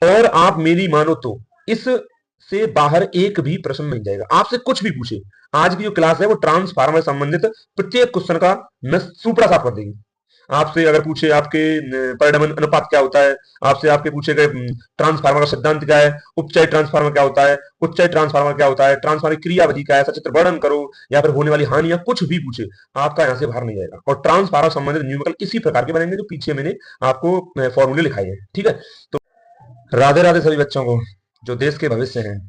और आप मेरी मानो तो इस से बाहर एक भी प्रश्न नहीं जाएगा, आपसे कुछ भी पूछे। आज की जो क्लास है वो ट्रांसफार्मर से संबंधित प्रत्येक क्वेश्चन का मैं सुपड़ा साफ कर देंगे। आपसे अगर पूछे आपके परिणाम अनुपात क्या होता है, आपसे आपके पूछे गए ट्रांसफार्मर का सिद्धांत क्या है, उपचय ट्रांसफार्मर क्या होता है, उच्चय ट्रांसफार्मर क्या होता है, ट्रांसफार्मर की क्रियाविधि क्या है, सचित्र वर्णन करो, या फिर होने वाली हानि, या कुछ भी पूछे, आपका यहाँ से बाहर नहीं जाएगा। और ट्रांसफार्मर संबंधित न्यूमेरिकल इसी प्रकार के बनेंगे जो पीछे मैंने आपको फॉर्मूले लिखाए हैं। ठीक है, तो राधे राधे सभी बच्चों को जो देश के भविष्य हैं।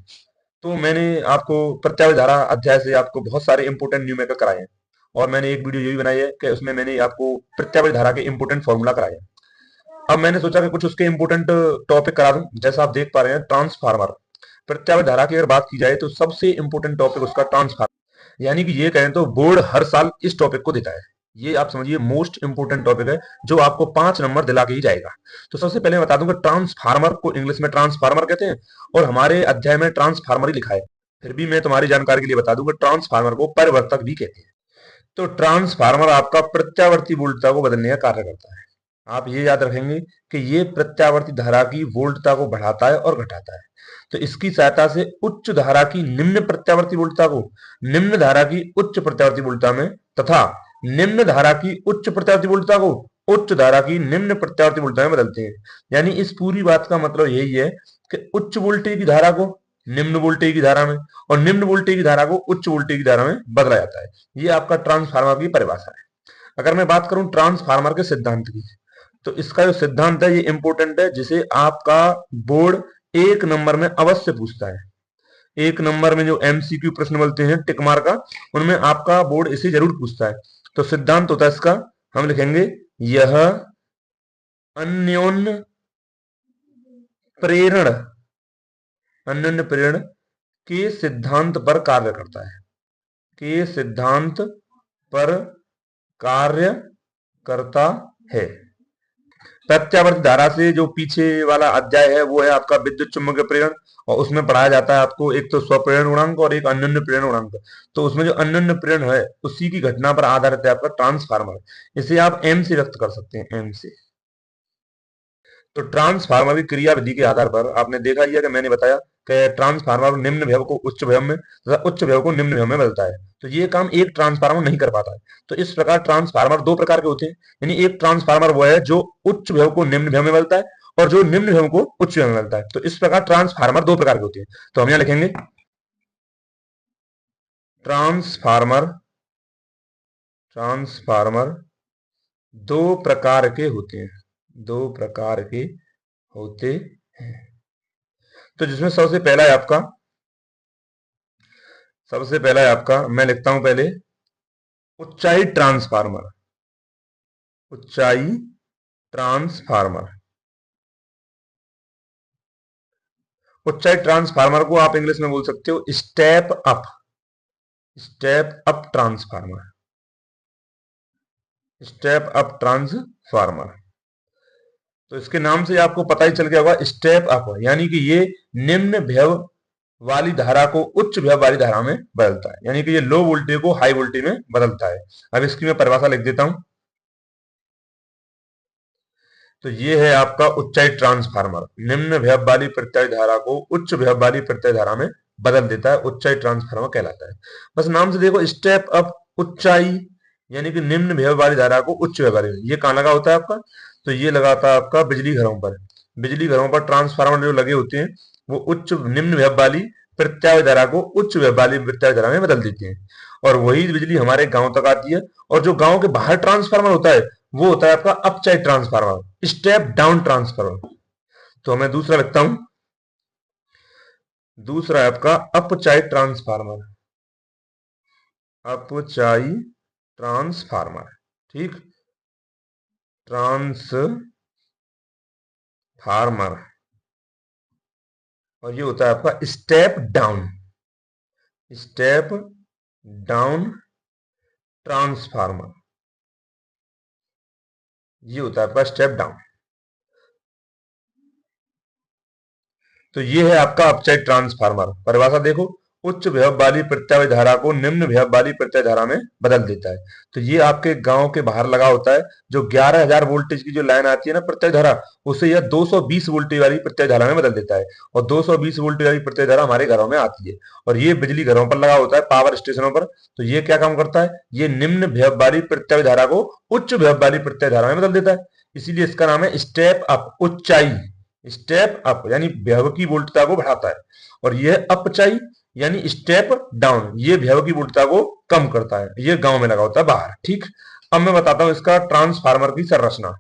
तो मैंने आपको प्रत्यावर्ती धारा अध्याय से आपको बहुत सारे इंपोर्टेंट न्यूमेरिकल कराए हैं, और मैंने एक वीडियो ये भी बनाई है कि उसमें मैंने आपको प्रत्यावर्ती धारा के इंपोर्टेंट फॉर्मूला कराए हैं। अब मैंने सोचा कि कुछ उसके इंपोर्टेंट टॉपिक करा दूं। जैसा आप देख पा रहे हैं, ट्रांसफार्मर प्रत्यावर्ती धारा की अगर बात की जाए तो सबसे इंपोर्टेंट टॉपिक उसका ट्रांसफार्मर, यानी कि ये कहें तो बोर्ड हर साल इस टॉपिक को देता है। ये आप समझिए मोस्ट इंपोर्टेंट टॉपिक है, जो आपको 5 नंबर दिला के ही जाएगा। तो सबसे पहले मैं बता दूं कि ट्रांसफार्मर को इंग्लिश में ट्रांसफार्मर कहते हैं, और हमारे अध्याय में ट्रांसफार्मर ही लिखा है। फिर भी मैं तुम्हारी जानकारी के लिए बता दूं कि ट्रांसफार्मर को परिवर्तक भी कहते हैं। तो ट्रांसफार्मर आपका प्रत्यावर्ती वोल्टता को बदलने का कार्य करता है। आप ये याद रखेंगे कि ये प्रत्यावर्ती धारा की वोल्टता को बढ़ाता है और घटाता है। तो इसकी सहायता से उच्च धारा की निम्न प्रत्यावर्ती वोल्टता को निम्न धारा की उच्च प्रत्यावर्ती वोल्टता में, तथा निम्न धारा की उच्च प्रत्यावर्ती वोल्टता को उच्च धारा की निम्न प्रत्यावर्ती वोल्टता में बदलते हैं। यानी इस पूरी बात का मतलब यही है कि उच्च वोल्टेज की धारा को निम्न वोल्टेज की धारा में, और निम्न वोल्टेज की धारा को उच्च वोल्टेज की धारा में बदला जाता है। ये आपका ट्रांसफार्मर की परिभाषा है। अगर मैं बात करूं ट्रांसफार्मर के सिद्धांत की, तो इसका जो सिद्धांत है ये इंपॉर्टेंट है, जिसे आपका बोर्ड 1 नंबर में अवश्य पूछता है। 1 नंबर में जो एमसीक्यू प्रश्न बोलते हैं टिक मार का, उनमें आपका बोर्ड इसे जरूर पूछता है। तो सिद्धांत होता है इसका, हम लिखेंगे यह अन्योन्य प्रेरण अन्योन्य प्रेरण के सिद्धांत पर कार्य करता है, के सिद्धांत पर कार्य करता है। प्रत्यावर्ती धारा से जो पीछे वाला अध्याय है वो है आपका विद्युत चुम्बकीय प्रेरण, और उसमें पढ़ाया जाता है आपको एक तो स्वप्रेरण गुणांक और एक अन्योन्य प्रेरण गुणांक। तो उसमें जो अन्योन्य प्रेरण है उसी की घटना पर आधारित है आपका ट्रांसफार्मर। इसे आप एम से व्यक्त कर सकते हैं, एम से। तो ट्रांसफार्मर की क्रिया विधि के आधार पर आपने देखा ही है कि मैंने बताया कि ट्रांसफार्मर निम्न विभव को उच्च विभव में तथा उच्च विभव को निम्न विभव में बदलता है। तो ये काम एक ट्रांसफार्मर नहीं कर पाता है। तो इस प्रकार ट्रांसफार्मर दो प्रकार के होते हैं। यानी एक ट्रांसफार्मर वो है जो उच्च विभव को निम्न विभव में बदलता है, और जो निम्न विभव को उच्च विभव में बदलता है। तो इस प्रकार ट्रांसफार्मर दो प्रकार के होते हैं। तो हम यहाँ लिखेंगे ट्रांसफार्मर ट्रांसफार्मर दो प्रकार के होते हैं, दो प्रकार के होते हैं। तो जिसमें सबसे पहला है आपका, मैं लिखता हूं पहले ऊंचाई ट्रांसफार्मर। ऊंचाई ट्रांसफार्मर ऊंचाई ट्रांसफार्मर को आप इंग्लिश में बोल सकते हो step up transformer. Step up transformer, तो इसके नाम से आपको पता ही चल गया होगा स्टेप अप, यानी कि ये निम्न विभव वाली धारा को उच्च विभव वाली धारा में बदलता है। यानी कि ये लो वोल्टेज को हाई वोल्टेज में बदलता है। अब इसकी मैं परिभाषा लिख देता हूं। तो ये है आपका ऊंचाई ट्रांसफार्मर, निम्न विभव वाली प्रत्यावर्ती धारा को उच्च विभव वाली प्रत्यावर्ती धारा में बदल देता है, ऊंचाई ट्रांसफार्मर कहलाता है। बस नाम से देखो, स्टेप अप ऊंचाई, यानी कि निम्न विभव वाली धारा को उच्च विभव वाली। ये कहां लगा होता है आपका? तो ये लगाता है आपका बिजली घरों पर। बिजली घरों पर ट्रांसफार्मर जो लगे होते हैं वो उच्च निम्न विभव वाली प्रत्यावर्ती धारा को उच्च विभव वाली प्रत्यावर्ती धारा में बदल देते हैं, और वही बिजली हमारे गांव तक आती है। और जो गांव के बाहर ट्रांसफार्मर होता है वो होता है आपका अपचाई ट्रांसफार्मर, स्टेप डाउन ट्रांसफार्मर। तो मैं दूसरा लिखता हूं, दूसरा है आपका अपचाई ट्रांसफार्मर। अपचाई ट्रांसफार्मर, ठीक, ट्रांसफार्मर। और ये होता है आपका स्टेप डाउन ट्रांसफार्मर। ये होता है आपका स्टेप डाउन। तो ये है आपका अपचाई ट्रांसफार्मर। परिभाषा देखो, उच्च विभव वाली प्रत्यावर्ती धारा को निम्न विभव वाली प्रत्यावर्ती धारा में बदल देता है। तो ये आपके गांव के बाहर लगा होता है, जो 11,000 वोल्टेज की जो लाइन आती है ना प्रत्यावर्ती धारा, उसे यह 220 वोल्टेज वाली प्रत्यावर्ती धारा में बदल देता है। और 220 वोल्टेज वाली प्रत्यावर्ती धारा हमारे घरों में आती है, और ये बिजली घरों पर लगा होता है, पावर स्टेशनों पर। तो ये क्या काम करता है, ये निम्न विभव वाली प्रत्यावर्ती धारा को उच्च विभव वाली प्रत्यावर्ती धारा में बदल देता है। इसीलिए इसका नाम है स्टेप अप, ऊंचाई। स्टेप अप यानी विभव की वोल्टता को बढ़ाता है, और यह अपचाई यानी स्टेप डाउन, ये विभव की वोल्टता को कम करता है। ये गांव में लगा होता है बाहर। ठीक, अब मैं बताता हूं इसका ट्रांसफार्मर की संरचना।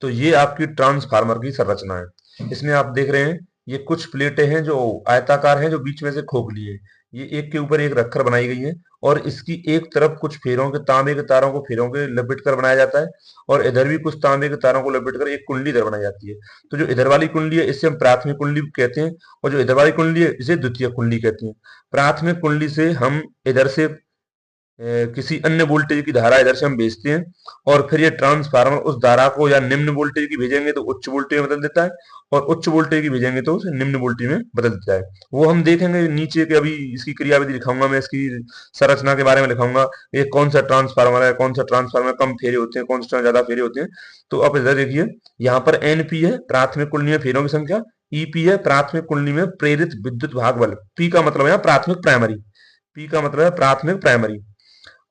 तो ये आपकी ट्रांसफार्मर की संरचना है। इसमें आप देख रहे हैं ये कुछ प्लेटें हैं जो आयताकार हैं, जो बीच में से खोखली है। ये एक के ऊपर एक रखकर बनाई गई है, और इसकी एक तरफ कुछ फेरों के, तांबे के तारों को फेरों के लपेट कर बनाया जाता है, और इधर भी कुछ तांबे के तारों को लपेट कर एक कुंडली इधर बनाई जाती है। तो जो इधर वाली कुंडली है इसे हम प्राथमिक कुंडली कहते हैं, और जो इधर वाली कुंडली है इसे द्वितीयक कुंडली कहते हैं। प्राथमिक कुंडली से हम इधर से किसी अन्य वोल्टेज की धारा इधर से हम भेजते हैं, और फिर ये ट्रांसफार्मर उस धारा को या निम्न वोल्टेज की भेजेंगे तो उच्च वोल्टेज में बदल देता है, और उच्च वोल्टेज की भेजेंगे तो उसे निम्न वोल्टेज में बदल देता है। वो हम देखेंगे नीचे के, अभी इसकी क्रियाविधि लिखाऊंगा मैं, इसकी संरचना के बारे में लिखाऊंगा, ये कौन सा ट्रांसफार्मर है, कौन सा ट्रांसफार्मर कम फेरे होते हैं, कौन सा ज्यादा फेरे होते हैं। तो अब इधर देखिए, यहाँ पर एनपी है प्राथमिक कुंडली में फेरों की संख्या, ईपी है प्राथमिक कुंडली में प्रेरित विद्युत भाग बल, पी का मतलब है प्राथमिक प्राइमरी, पी का मतलब है प्राथमिक प्राइमरी,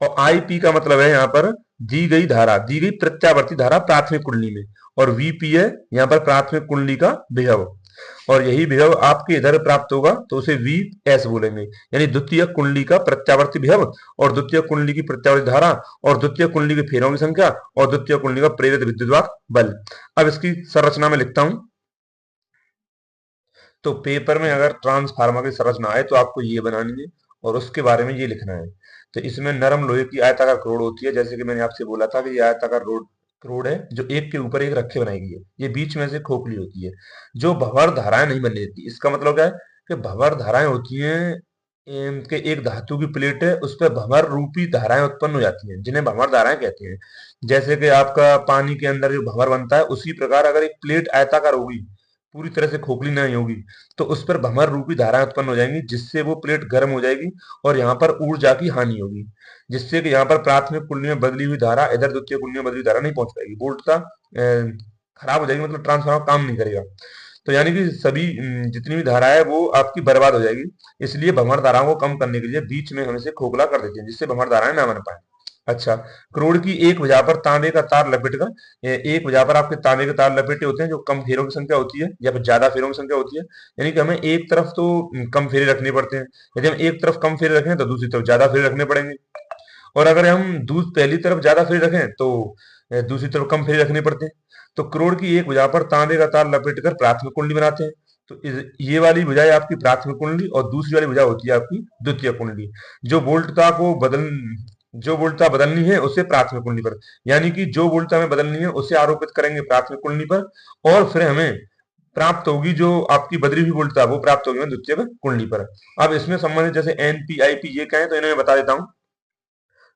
और आईपी का मतलब है यहाँ पर दी गई धारा, दी गई प्रत्यावर्ती धारा प्राथमिक कुंडली में, और वीपी है यहाँ पर प्राथमिक कुंडली का विभव, और यही विभव आपके इधर प्राप्त होगा तो उसे वी एस बोलेंगे, यानी द्वितीय कुंडली का प्रत्यावर्ती विभव, और द्वितीय कुंडली की प्रत्यावर्ती धारा, और द्वितीय कुंडली के फेरों की संख्या, और द्वितीय कुंडली का प्रेरित विद्युत बल। अब इसकी संरचना में लिखता हूं। तो पेपर में अगर ट्रांसफार्मर की संरचना आए तो आपको ये बनानी है, और उसके बारे में ये लिखना है। तो इसमें नरम लोहे की आयताकार रोड होती है, जैसे कि मैंने आपसे बोला था कि ये आयताकार रोड है, जो एक के ऊपर एक रखे बनाई गई है। ये बीच में से खोखली होती है, जो भंवर धाराएं नहीं बनने देती। इसका मतलब क्या है कि भंवर धाराएं होती हैं कि एक धातु की प्लेट है, उस पर भंवर रूपी धाराएं उत्पन्न हो जाती हैं, जिन्हें भंवर धाराएं कहते हैं। जैसे कि आपका पानी के अंदर जो भंवर बनता है, उसी प्रकार अगर एक प्लेट आयताकार होगी, पूरी तरह से खोखली नहीं होगी, तो उस पर भंवर रूपी धाराएं उत्पन्न हो जाएंगी, जिससे वो प्लेट गर्म हो जाएगी, और यहाँ पर ऊर्जा की हानि होगी, जिससे कि यहाँ पर प्राथमिक कुंडली में बदली हुई धारा इधर द्वितीय कुंडली में बदली हुई धारा नहीं पहुंच पाएगी, वोल्टता खराब हो जाएगी, मतलब ट्रांसफार्मर काम नहीं करेगा। तो यानी कि सभी जितनी भी धारा है वो आपकी बर्बाद हो जाएगी। इसलिए भंवर धाराओं को कम करने के लिए बीच में हम इसे खोखला कर देते हैं, जिससे भंवर धाराएं ना बन पाए। अच्छा, क्रोड की एक भुजा पर तांबे का तार लपेट कर, एक भुजा पर आपके तांबे के तार लपेटे होते हैं, जो कम फेरों की संख्या होती है या फिर ज्यादा फेरों की संख्या होती है। यानी कि हमें एक तरफ तो कम फेरे रखने पड़ते हैं, यदि हम एक तरफ कम फेरे रखें तो दूसरी तरफ ज्यादा फेरे रखने पड़ेंगे, और अगर हम दूध पहली तरफ ज्यादा फेरे रखें तो दूसरी तरफ कम फेरे रखने पड़ते हैं। तो क्रोड की एक भुजा पर तांबे का तार लपेट कर प्राथमिक कुंडली बनाते हैं। तो ये वाली भुजा है आपकी प्राथमिक कुंडली, और दूसरी वाली भुजा होती है आपकी द्वितीय कुंडली। जो वोल्टता को बदल जो वोल्टता बदलनी है उसे प्राथमिक कुंडली पर, यानी कि जो वोल्टता हमें बदलनी है उसे आरोपित करेंगे प्राथमिक कुंडली पर, और फिर हमें प्राप्त होगी जो आपकी बदली हुई वोल्टता वो प्राप्त होगी द्वितीय कुंडली पर। अब इसमें संबंधित जैसे एनपी आईपी ये क्या है, तो इन्हें मैं बता देता हूं।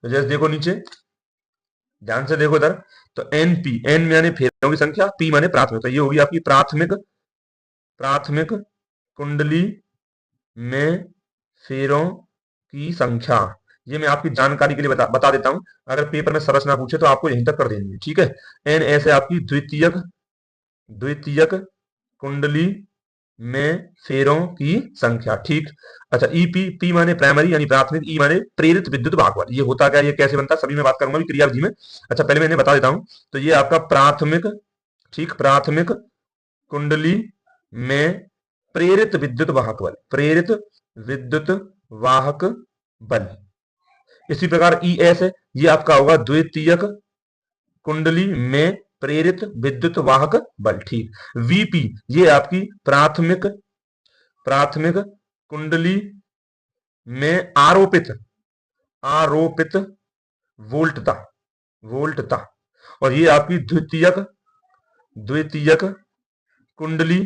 तो जैसे देखो नीचे, ध्यान से देखो इधर। तो एनपी, एन यानी फेरों की संख्या, पी माने प्राथमिक, तो ये होगी आपकी प्राथमिक प्राथमिक कुंडली में फेरों की संख्या। ये मैं आपकी जानकारी के लिए बता देता हूं, अगर पेपर में संरचना पूछे तो आपको यहीं तक कर देनी है। ठीक है, एन ऐसे आपकी द्वितीयक द्वितीयक कुंडली में फेरों की संख्या। ठीक। अच्छा, ईपी, पी माने प्राइमरी यानी प्राथमिक, ई माने प्रेरित विद्युत भागफल। ये होता क्या, ये कैसे बनता है, सभी में बात करूंगा क्रिया विधि में। अच्छा, पहले मैं इन्हें बता देता हूं। तो ये आपका प्राथमिक, ठीक, प्राथमिक कुंडली में प्रेरित विद्युत वाहक बल, प्रेरित विद्युत वाहक बल। इसी प्रकार ई एस है, ये आपका होगा द्वितीयक कुंडली में प्रेरित विद्युत वाहक बल। ठीक। वीपी, ये आपकी प्राथमिक प्राथमिक कुंडली में आरोपित आरोपित वोल्टता वोल्टता, और ये आपकी द्वितीयक द्वितीयक कुंडली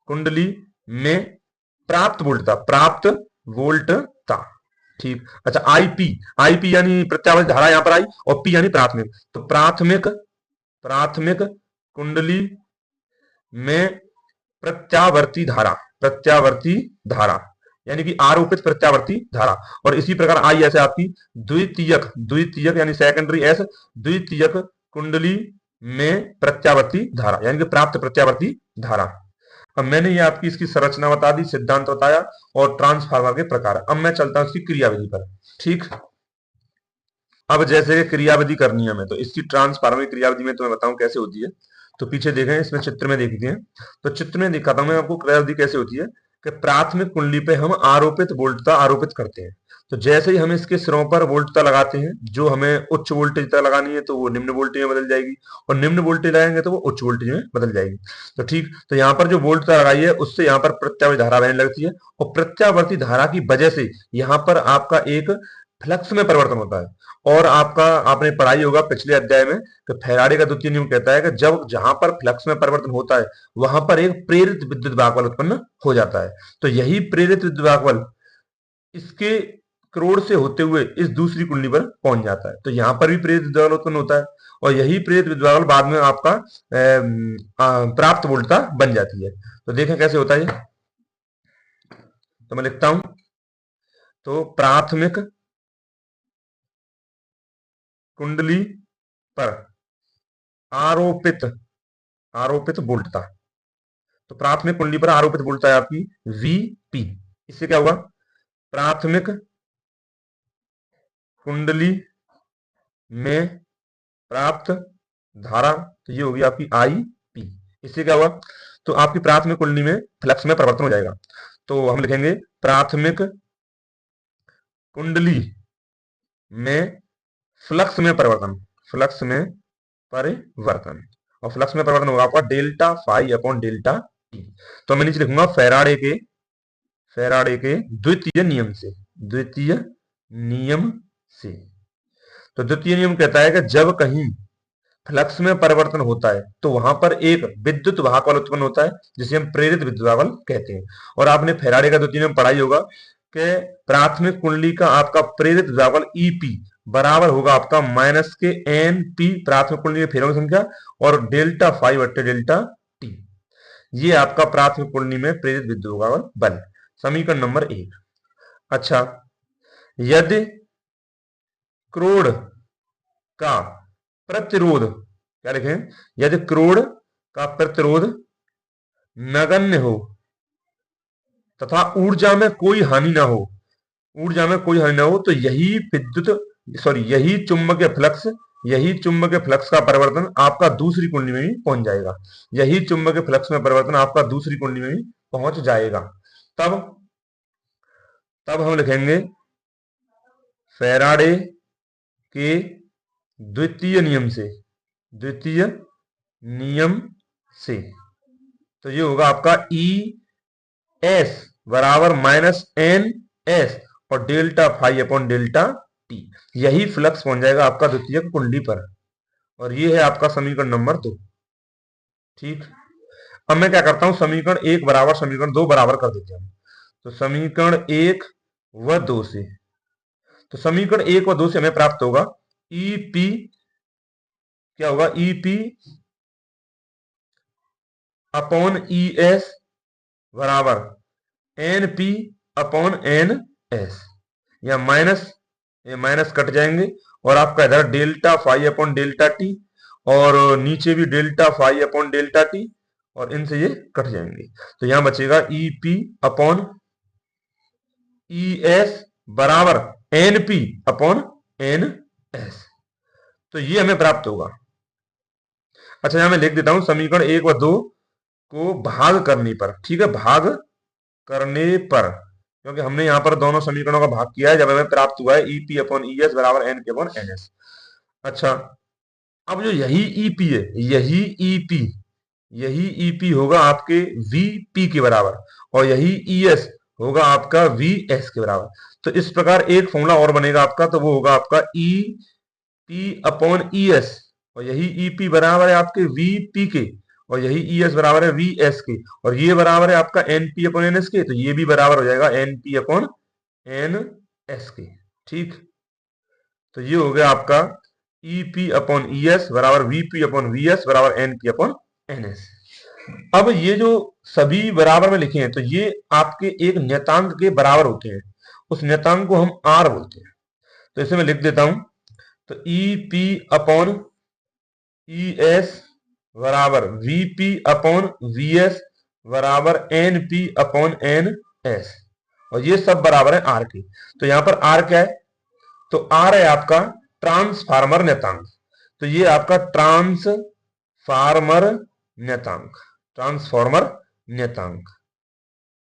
कुंडली में प्राप्त वोल्टता। ठीक। अच्छा, आईपी, आईपी यानी प्रत्यावर्ती धारा यहां पर आई, और पी यानी प्राथमिक। तो प्राथमिक प्राथमिक कुंडली में प्रत्यावर्ती धारा, प्रत्यावर्ती धारा यानी कि आरोपित प्रत्यावर्ती धारा। और इसी प्रकार आई ऐसे आपकी द्वितीयक, द्वितीयक यानी सेकेंडरी एस, द्वितीयक कुंडली में प्रत्यावर्ती धारा यानी कि प्राप्त प्रत्यावर्ती धारा। अब मैंने ये आपकी इसकी संरचना बता दी, सिद्धांत बताया और ट्रांसफार्मर के प्रकार। अब मैं चलता हूं इसकी क्रियाविधि पर। ठीक, अब जैसे क्रियाविधि करनी है हमें, तो इसकी ट्रांसफार्मर की क्रियाविधि में तुम्हें बताऊं कैसे होती है। तो पीछे देखें, इसमें चित्र में देखते हैं। तो चित्र में दिखाता हूं मैं आपको क्रियाविधि कैसे होती है कि प्राथमिक कुंडली पे हम आरोपित वोल्टता आरोपित करते हैं। तो जैसे ही हम इसके सिरों पर वोल्टता लगाते हैं, जो हमें उच्च वोल्टेज तक लगानी है तो वो निम्न वोल्टेज में बदल जाएगी, और निम्न वोल्टेज लगाएंगे तो वो उच्च वोल्टेज में बदल जाएगी। तो ठीक, तो यहाँ पर जो वोल्टता लगाई है उससे यहाँ पर प्रत्यावर्ती धारा बहने लगती है, और प्रत्यावर्ती धारा की वजह से यहाँ पर आपका एक फ्लक्स में परिवर्तन होता है। और आपका आपने पढ़ाई होगा पिछले अध्याय में कि फैराडे का द्वितीय नियम कहता है कि जब जहां पर फ्लक्स में परिवर्तन होता है वहां पर एक प्रेरित विद्युत भागबल उत्पन्न हो जाता है। तो यही प्रेरित विद्युत भागबल इसके क्रोड़ से होते हुए इस दूसरी कुंडली पर पहुंच जाता है। तो यहां पर भी प्रेरित विद्युत भागबल उत्पन्न होता है, और यही प्रेरित विद्युत भागबल बाद में आपका प्राप्त वोल्टता बन जाती है। तो देखें कैसे होता है। तो मैं लिखता हूं, तो प्राथमिक कुंडली पर आरोपित आरोपित वोल्टता, तो प्राथमिक कुंडली पर आरोपित वोल्टता है आपकी Vp। इससे क्या होगा, प्राथमिक कुंडली में प्राप्त धारा, तो ये होगी आपकी Ip। इससे क्या होगा, तो आपकी प्राथमिक कुंडली में फ्लक्स में परिवर्तन हो जाएगा। तो हम लिखेंगे प्राथमिक कुंडली में फ्लक्स में परिवर्तन, फ्लक्स में परिवर्तन, और फ्लक्स में परिवर्तन होगा आपका delta phi upon delta T. तो मैं नीचे लिखूंगा फैराडे के द्वितीय नियम से, द्वितीय नियम से। तो द्वितीय नियम कहता है कि जब कहीं फ्लक्स में परिवर्तन होता है तो वहां पर एक विद्युत वाहक उत्पन्न होता है जिसे हम प्रेरित विद्युत वाहक कहते हैं। और आपने फैराडे का द्वितीय नियम पढ़ाई होगा कि प्राथमिक कुंडली का आपका प्रेरित विद्युत ईपी बराबर होगा आपका माइनस के एन पी, प्राथमिक कुंडली में फेरों की संख्या, और डेल्टा फाइव बट्टे डेल्टा टी। ये आपका प्राथमिक कुंडली में प्रेरित विद्युत बल, समीकरण नंबर 1। अच्छा, यदि क्रोड़ का प्रतिरोध, क्या लिखें, यदि क्रोड़ का प्रतिरोध नगण्य हो तथा ऊर्जा में कोई हानि ना हो, ऊर्जा में कोई हानि ना हो, तो यही यही चुंबकीय फ्लक्स, यही चुंबकीय फ्लक्स का परिवर्तन आपका दूसरी कुंडली में भी पहुंच जाएगा। यही चुंबकीय फ्लक्स में परिवर्तन आपका दूसरी कुंडली में भी पहुंच जाएगा। तब तब हम लिखेंगे फैराडे के द्वितीय नियम से, द्वितीय नियम से। तो ये होगा आपका ई एस बराबर माइनस एन एस और delta phi upon delta T. यही फ्लक्स पहुंच जाएगा आपका द्वितीय कुंडली पर, और ये है आपका समीकरण नंबर 2। ठीक, अब मैं क्या करता हूं, समीकरण 1 बराबर समीकरण 2 बराबर कर देते हैं। तो समीकरण 1 व 2 से, तो समीकरण 1 व 2 से हमें प्राप्त होगा ईपी, क्या होगा, ईपी अपॉन ई एस बराबर N P upon N S. या माइनस, ये माइनस कट जाएंगे, और आपका इधर delta phi upon delta T, और नीचे भी delta phi upon delta T, और इनसे ये कट जाएंगे। तो यहां बचेगा E P upon E S बराबर N P upon N S. तो ये हमें प्राप्त होगा। अच्छा, यहां मैं लिख देता हूं समीकरण 1 व 2 को भाग करने पर, ठीक है, भाग करने पर, क्योंकि हमने यहां पर दोनों समीकरणों का भाग किया है, जब हमें प्राप्त हुआ है ईपी अपॉन ई एस बराबर N P upon N S. अच्छा, अब जो यही ईपी है, यही ईपी होगा आपके वीपी के बराबर, और यही ईएस होगा आपका वीएस के बराबर। तो इस प्रकार एक फॉर्मूला और बनेगा आपका, तो वो होगा आपका ई पी अपॉन ई एस, और यही ईपी बराबर है आपके वीपी के, और यही ईएस बराबर है वीएस के, और ये बराबर है आपका एनपी अपॉन एनएस के। तो ये भी बराबर हो जाएगा एनपी अपॉन एन एस के। ठीक, तो ये हो गया आपका ईपी अपॉन ईएस बराबर वीपी अपॉन वीएस बराबर एनपी अपॉन एनएस। अब ये जो सभी बराबर में लिखे हैं तो ये आपके एक नियतांक के बराबर होते हैं, उस नियतांक को हम आर बोलते हैं। तो इसे मैं लिख देता हूं, तो E P upon E S बराबर V P upon V S बराबर N P upon N S, और ये सब बराबर है आर के। तो यहां पर आर क्या है, तो आर है आपका ट्रांसफार्मर नियतांक। तो ये आपका ट्रांसफार्मर नियतांक, ट्रांसफॉर्मर नियतांक,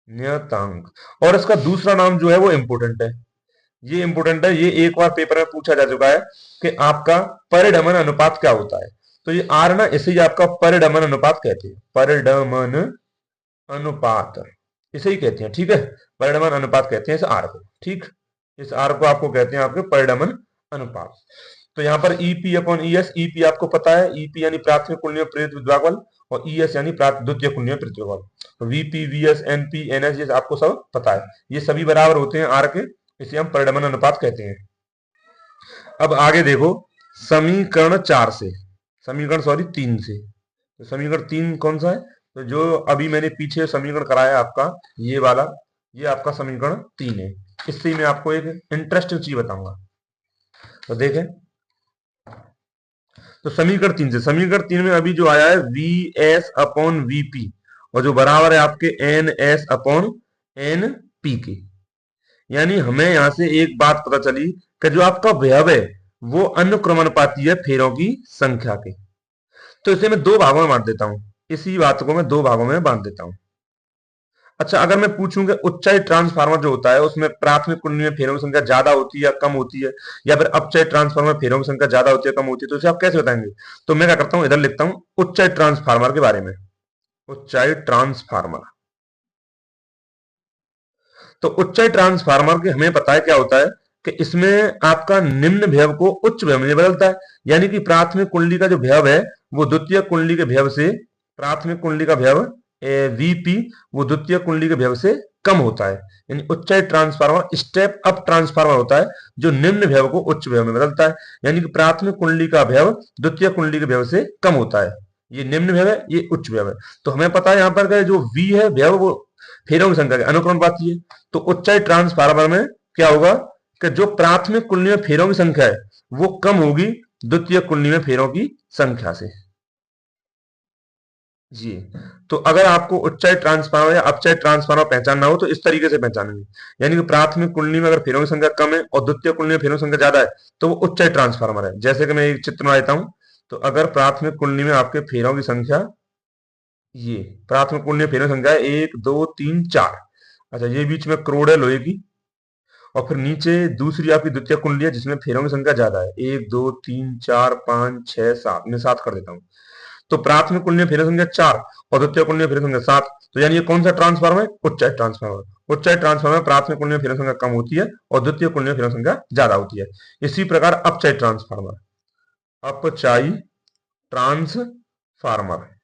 नियतांक। और इसका दूसरा नाम जो है वो इंपोर्टेंट है, ये इंपोर्टेंट है, ये एक बार पेपर में पूछा जा चुका है कि आपका परिढमन अनुपात क्या होता है। तो ये आर ना, इसे ही आपका परिढमन अनुपात कहते हैं, परिढमन अनुपात इसे ही कहते हैं, ठीक है। परिढमन अनुपात कहते हैं इस आर को, ठीक। इस आर को आपको कहते हैं आपके परिढमन अनुपात। तो यहाँ पर ईपी अपॉन ईएस, ईपी आपको पता है, ईपी यानी प्राथमिक कुंडली में प्रेरित विद्युत बल, और ईएस यानी द्वितीय कुंडली में प्रेरित विद्युत बल। तो वीपी वीएस एनपी एनएस ये आपको सब पता है, ये सभी बराबर होते हैं आर के, इसे हम परिढमन अनुपात कहते हैं। अब आगे देखो समीकरण 4 से, समीकरण सॉरी 3 से। तो समीकरण 3 कौन सा है, तो जो अभी मैंने पीछे समीकरण कराया आपका ये वाला, ये आपका समीकरण 3 है। इससे मैं आपको एक इंटरेस्टिंग चीज बताऊंगा। तो देखें, तो समीकरण 3 से, समीकरण 3 में अभी जो आया है वी एस अपॉन वीपी, और जो बराबर है आपके N S upon N P के। यानी हमें यहां से एक बात पता चली कि जो आपका व्यय है वो अनुक्रमानुपाती है फेरों की संख्या के। तो इसे मैं दो भागों में बांट देता हूं, इसी बात को मैं दो भागों में बांट देता हूं। अच्छा, अगर मैं पूछूं कि उच्चाई ट्रांसफार्मर जो होता है उसमें प्राथमिक कुंडली में फेरों की संख्या ज्यादा होती है या कम होती है, या फिर अपचय ट्रांसफार्मर में फेरों की संख्या ज्यादा होती है कम होती है, तो इसे आप कैसे बताएंगे। तो मैं क्या करता हूं, इधर लिखता हूं उच्चाई ट्रांसफार्मर के बारे में, उच्चाई ट्रांसफार्मर। तो उच्चाई ट्रांसफार्मर के हमें पता है क्या होता है कि इसमें आपका निम्न भैव को उच्च भैव में बदलता है। यानी कि प्राथमिक कुंडली का जो भैव है वो द्वितीय कुंडली के भैव से, प्राथमिक कुंडली का भैव वीपी वो द्वितीय कुंडली के भैव से कम होता है। यानी उच्चाई ट्रांसफार्मर स्टेप अप ट्रांसफार्मर होता है जो निम्न भैव को उच्च भैव में बदलता है। यानी कि प्राथमिक कुंडली का भैव द्वितीय कुंडली के भैव से कम होता है, ये निम्न भैव है, ये उच्च भैव है। तो हमें पता है यहाँ पर जो वी है भैव वो फेरों की संख्या के अनुक्रमानुपाती है। तो उच्चाई ट्रांसफार्मर में क्या होगा कि जो प्राथमिक कुंडली में फेरों की संख्या है वो कम होगी द्वितीय कुंडली में फेरों की संख्या से जी। तो अगर आपको उच्चाई ट्रांसफार्मर या अपचाई ट्रांसफार्मर पहचानना हो तो इस तरीके से पहचानेंगे। यानी कि प्राथमिक कुंडली में अगर फेरों की संख्या कम है और द्वितीय कुंडली में फेरों की संख्या ज्यादा है तो वो उच्चाई ट्रांसफार्मर है। जैसे कि मैं एक चित्र में देता हूं, तो अगर प्राथमिक कुंडली में आपके फेरों की संख्या, ये प्राथमिक कुंडली में फेरों की संख्या है 1 2 3 4, अच्छा ये बीच में करोड़ है लोहे की, और फिर नीचे दूसरी आपकी द्वितीय कुंडली है जिसमें फेरों की संख्या ज्यादा है 1 2 3 4 5 6 7, मैं 7 कर देता हूं। तो प्राथमिक कुंडली में फेरों की संख्या 4 और द्वितीय कुंडली में फेरों की संख्या 7, तो यानी ये कौन सा ट्रांसफार्मर है, उच्चाई ट्रांसफार्मर। उच्चाई ट्रांसफार्मर में प्राथमिक कुंडली में फेरों की संख्या कम होती है और द्वितीय कुंडली में फेरों की संख्या ज्यादा होती है। इसी प्रकार अपचाई ट्रांसफार्मर, अपचाई ट्रांसफार्मर,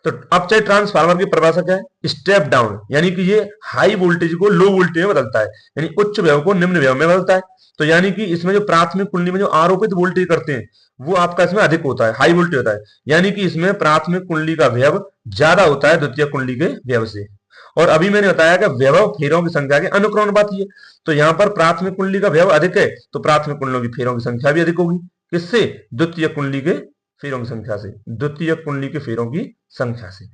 तो अपचाई ट्रांसफार्मर की परिभाषा क्या है, स्टेप डाउन, यानी कि ये हाई वोल्टेज को लो वोल्टेज में बदलता है, यानी उच्च व्यव को निम्न व्यव में बदलता है। तो यानी कि इसमें जो प्राथमिक कुंडली में जो आरोपित वोल्टेज करते हैं वो आपका इसमें अधिक होता है, हाई वोल्टेज होता है। यानी कि इसमें प्राथमिक कुंडली का व्यव ज्यादा होता है द्वितीय कुंडली के व्यव से। और अभी मैंने बताया कि व्यव फेरों की संख्या के अनुक्रमानुपाती है। तो यहां पर प्राथमिक कुंडली का व्यव अधिक है तो प्राथमिक कुंडलियों की फेरों की संख्या भी अधिक होगी, किससे, द्वितीय कुंडली के फेरों की संख्या से, द्वितीय कुंडली के फेरों की संख्या से।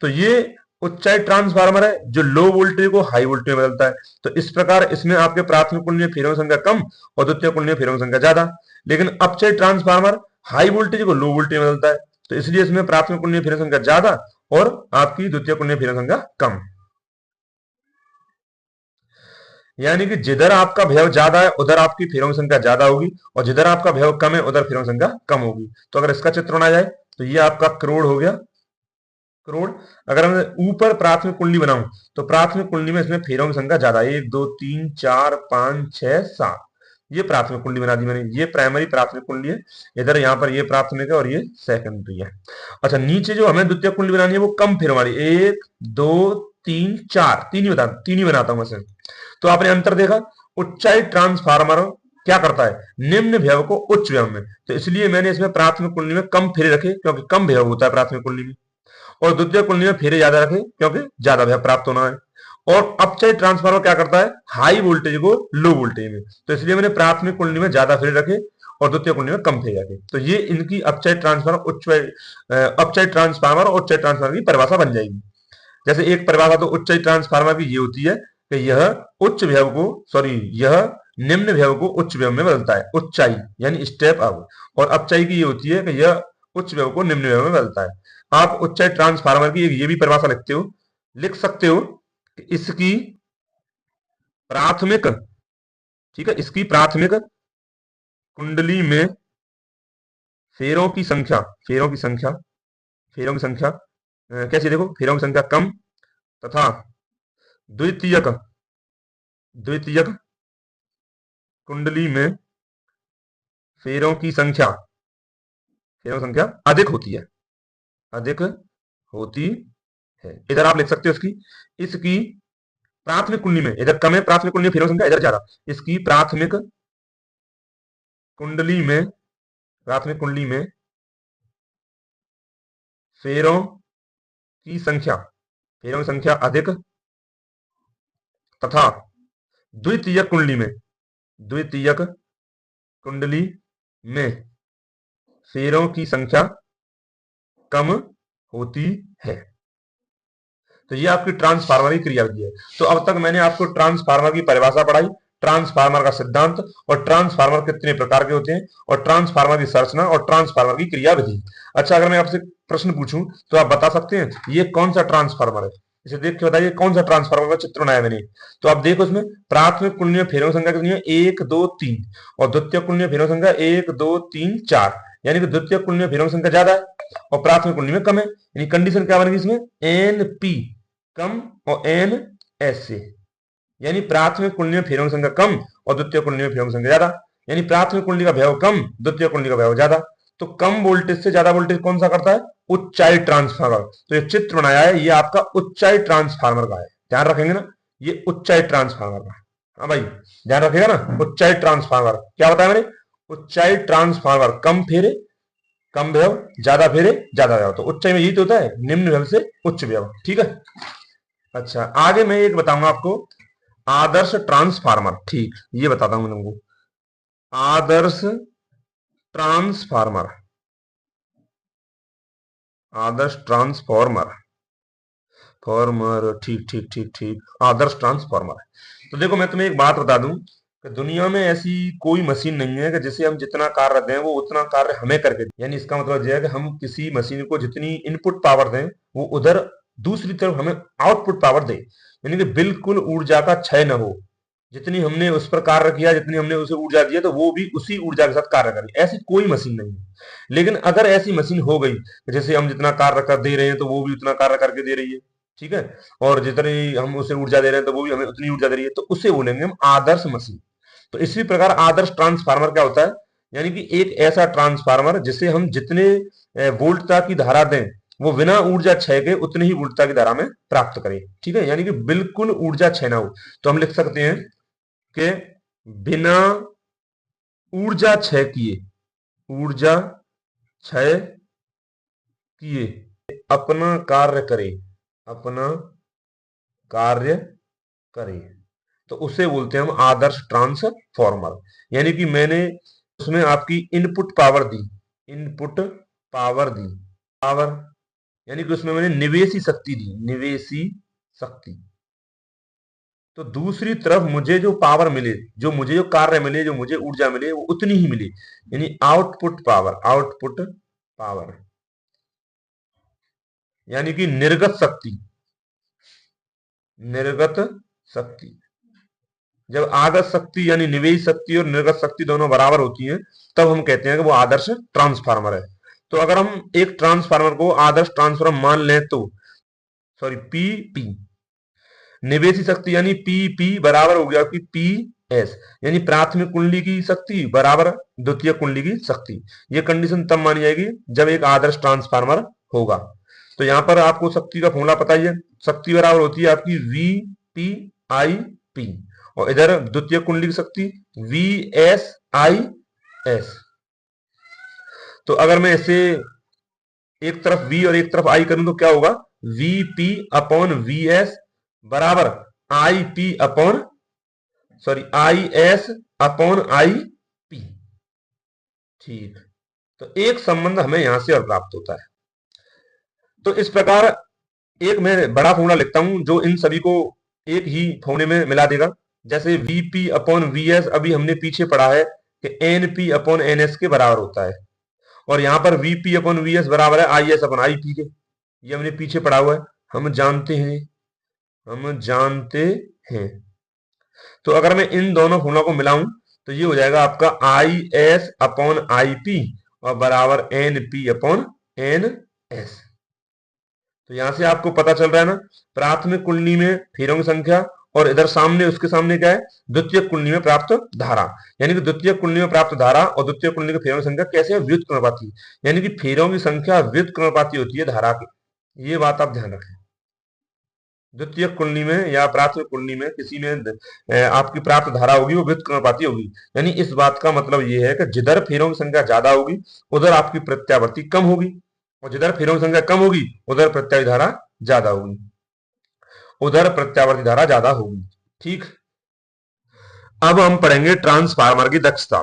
तो ये उच्चाई ट्रांसफार्मर है जो लो वोल्टेज को हाई वोल्टेज में बदलता है। तो इस प्रकार इसमें आपके प्राथमिक कुंडली में फेरों की संख्या कम और द्वितीय कुंडली में फेरों की संख्या ज्यादा। लेकिन अपचाई ट्रांसफार्मर हाई वोल्टेज को लो वोल्टेज में बदलता है, तो इसलिए इसमें प्राथमिक कुंडली में फेरों की संख्या ज्यादा और आपकी द्वितीय कुंडली में फेरों की संख्या कम। यानी कि जिधर आपका भैव ज्यादा है उधर आपकी फेरों की संख्या ज्यादा होगी, और जिधर आपका भैव कम है उधर फेरों की संख्या कम होगी। तो अगर इसका चित्र बनाया जाए तो ये आपका करोड़ हो गया, करोड़। अगर मैं ऊपर प्राथमिक कुंडली बनाऊं तो प्राथमिक कुंडली में इसमें फेरों की संख्या ज्यादा है, 1 2 3 4 5 6 7, ये प्राथमिक कुंडली बना दी मैंने, ये प्राइमरी प्राथमिक कुंडली है। इधर यहाँ पर ये प्राथमिक है और ये सेकेंडरी है। अच्छा, नीचे जो हमें द्वितीय कुंडली बनानी है वो कम फेरों वाली, 1 2 3 4, तीन ही बनाता हूं मैं। तो आपने अंतर देखा, उच्चाई ट्रांसफार्मर क्या करता है, निम्न भैरव को उच्च भैरव में। तो इसलिए मैंने इसमें प्राथमिक कुंडली में कम फेरे रखे, क्योंकि कम भैरव होता है प्राथमिक कुंडली में, और द्वितीय कुंडली में फेरे ज्यादा रखे, क्योंकि ज्यादा भैरव प्राप्त होना है। और अपचायी ट्रांसफार्मर क्या करता है, हाई वोल्टेज को लो वोल्टेज में। तो इसलिए मैंने प्राथमिक कुंडली में ज्यादा फेरे रखे और द्वितीय कुंडली में कम फेरे रखे। तो ये इनकी अपचायी ट्रांसफार्मर अपचायी ट्रांसफार्मर और उच्चायी ट्रांसफार्मर की परिभाषा बन जाएगी। जैसे एक परिभाषा तो उच्चायी ट्रांसफार्मर की ये होती है कि यह निम्न भैरव को उच्च भैरव में बदलता है, उच्चाई यानी स्टेप अप। और अपचाई की ये होती है कि यह उच्च भैरव को निम्न भैरव में बदलता है। आप उच्चाई ट्रांसफार्मर की ये भी परिभाषा लिख सकते हो कि इसकी प्राथमिक, ठीक है, इसकी प्राथमिक कुंडली में फेरों की संख्या, कैसे देखो, फेरों की संख्या कम तथा द्वितीयक कुंडली में फेरों की संख्या अधिक होती है। इधर आप लिख सकते हो इसकी प्राथमिक कुंडली में, इधर कम है प्राथमिक कुंडली में फेरों की संख्या, इधर ज्यादा। इसकी प्राथमिक कुंडली में फेरों की संख्या अधिक तथा द्वितीयक कुंडली में फेरों की संख्या कम होती है। तो ये आपकी ट्रांसफार्मर की क्रियाविधि है। तो अब तक मैंने आपको ट्रांसफार्मर की परिभाषा पढ़ाई, ट्रांसफार्मर का सिद्धांत, और ट्रांसफार्मर कितने प्रकार के होते हैं, और ट्रांसफार्मर की संरचना, और ट्रांसफार्मर की क्रियाविधि। अच्छा, अगर मैं आपसे प्रश्न पूछूं तो आप बता सकते हैं ये कौन सा ट्रांसफार्मर है? इसे देख के बताइए कौन सा ट्रांसफार्मर का चित्र बनाया मैंने। तो आप देखो इसमें प्राथमिक कुंडली में फेरों की संख्या कितनी है, 1 2 3, और द्वितीय कुंडली में फेरों की संख्या 1 2 3 4, यानी कि द्वितीय कुंडली में फेरों की संख्या ज्यादा है और प्राथमिक कुंडली में कम है। यानी कंडीशन क्या बनेगी इसमें, एन पी कम और एन एस से, यानी प्राथमिक कुंडली में फेरों की संख्या कम और द्वितीय कुंडली में फेरों की संख्या ज्यादा, यानी प्राथमिक कुंडली का भैरव कम, द्वितीय कुंडली का भैरव ज्यादा। तो कम वोल्टेज से ज्यादा वोल्टेज कौन सा करता है, उच्चाई ट्रांसफार्मर। तो ये चित्र बनाया है, ये आपका उच्चाई ट्रांसफार्मर का है, ध्यान रखेंगे ना, ये उच्चाई ट्रांसफार्मर का। हाँ भाई, ध्यान रखेगा ना, उच्चाई ट्रांसफार्मर क्या बताया मैंने, उच्चाई ट्रांसफार्मर कम फेरे कम भैरव, ज्यादा फेरे ज्यादा भैरव। तो उच्चाई में यही तो होता है, निम्न भैरव से उच्च भैरव, ठीक है। अच्छा, आगे मैं एक बताऊंगा आपको, आदर्श ट्रांसफार्मर, ठीक, ये बताता हूं तुमको, आदर्श ट्रांसफार्मर, ठीक ठीक ठीक ठीक, आदर्श ट्रांसफार्मर। तो देखो मैं तुम्हें एक बात बता दूं कि दुनिया में ऐसी कोई मशीन नहीं है कि जिसे हम जितना कार्य दें वो उतना कार्य हमें करके दें। यानी इसका मतलब यह है कि हम किसी मशीन को जितनी इनपुट पावर दें वो उधर दूसरी तरफ हमें आउटपुट पावर दे, यानी कि बिल्कुल ऊर्जा का क्षय न हो। जितनी हमने उस पर कार्य किया, जितनी हमने उसे ऊर्जा दी है, तो वो भी उसी ऊर्जा के साथ कार्य करे, ऐसी कोई मशीन नहीं है। लेकिन अगर ऐसी मशीन हो गई जैसे हम जितना कार्य कर दे रहे हैं तो वो भी उतना कार्य करके दे रही है, ठीक है, और जितनी हम उसे ऊर्जा दे रहे हैं तो वो भी हमें उतनी ऊर्जा दे रही है, तो उसे बोलेंगे हम आदर्श मशीन। तो इसी प्रकार आदर्श ट्रांसफार्मर क्या होता है, यानी कि एक ऐसा ट्रांसफार्मर जिसे हम जितने वोल्टता की धारा दें वो बिना ऊर्जा क्षय के उतनी ही वोल्टता की धारा में प्राप्त करे, ठीक है, यानी कि बिल्कुल ऊर्जा क्षय ना हो। तो हम लिख सकते हैं कि बिना ऊर्जा क्षय किए अपना कार्य करे, तो उसे बोलते हैं हम आदर्श ट्रांसफार्मर। यानी कि मैंने उसमें आपकी पावर यानी कि उसमें मैंने निवेशी शक्ति। तो दूसरी तरफ मुझे जो पावर मिले, जो कार्य मिले, जो मुझे ऊर्जा मिले वो उतनी ही मिले, यानी आउटपुट पावर यानी कि निर्गत शक्ति। जब आगत शक्ति यानी निवेश शक्ति और निर्गत शक्ति दोनों बराबर होती हैं तब हम कहते हैं कि वो आदर्श ट्रांसफार्मर है। तो अगर हम एक ट्रांसफार्मर को आदर्श ट्रांसफार्मर मान लें तो पी निवेशी शक्ति यानी पी बराबर हो गया आपकी पी एस, यानी प्राथमिक कुंडली की शक्ति बराबर द्वितीय कुंडली की शक्ति। ये कंडीशन तब मानी जाएगी जब एक आदर्श ट्रांसफार्मर होगा। तो यहां पर आपको शक्ति का फॉर्मूला पता ही है, शक्ति बराबर होती है आपकी वी पी आई पी, और इधर द्वितीय कुंडली की शक्ति VSIS। तो अगर मैं इसे एक तरफ V और एक तरफ I करूं तो क्या होगा, VP अपॉन VS बराबर IP upon IS upon IP। ठीक, तो एक संबंध हमें यहां से और प्राप्त होता है। तो इस प्रकार एक मैं बड़ा फॉर्मूला लिखता हूं जो इन सभी को एक ही फॉर्मूले में मिला देगा। जैसे VP अपॉन VS अभी हमने पीछे पढ़ा है कि NP अपॉन NS के बराबर होता है, और यहां पर VP अपॉन VS बराबर है IS अपॉन IP के। ये हमने पीछे पढ़ा हुआ है, हम जानते हैं। तो अगर मैं इन दोनों फॉर्मूला को मिलाऊं तो ये हो जाएगा आपका IS अपॉन IP और बराबर NP अपॉन NS। तो यहां से आपको पता चल रहा है ना, प्राथमिक कुंडली में फेरों की संख्या और इधर सामने उसके सामने क्या है, द्वितीय कुंडली में प्राप्त धारा। यानी कि द्वितीय कुंडली में प्राप्त धारा और द्वितीय कुंडली की फेरों की संख्या कैसे है, व्युत्क्रमानुपाती। यानी कि फेरों की संख्या व्युत्क्रमानुपाती होती है धारा की, ये बात आप ध्यान रखें। द्वितीय कुंडली में या प्राथमिक कुंडली में किसी में आपकी प्राप्त धारा होगी वो व्युत्क्रमानुपाती होगी। यानी इस बात का मतलब ये है कि जिधर फेरों की संख्या ज्यादा होगी उधर आपकी प्रत्यावर्ती कम होगी, और जिधर फेरों की संख्या कम होगी उधर प्रत्यावर्ती धारा ज्यादा होगी, ठीक। अब हम पढ़ेंगे ट्रांसफार्मर की दक्षता।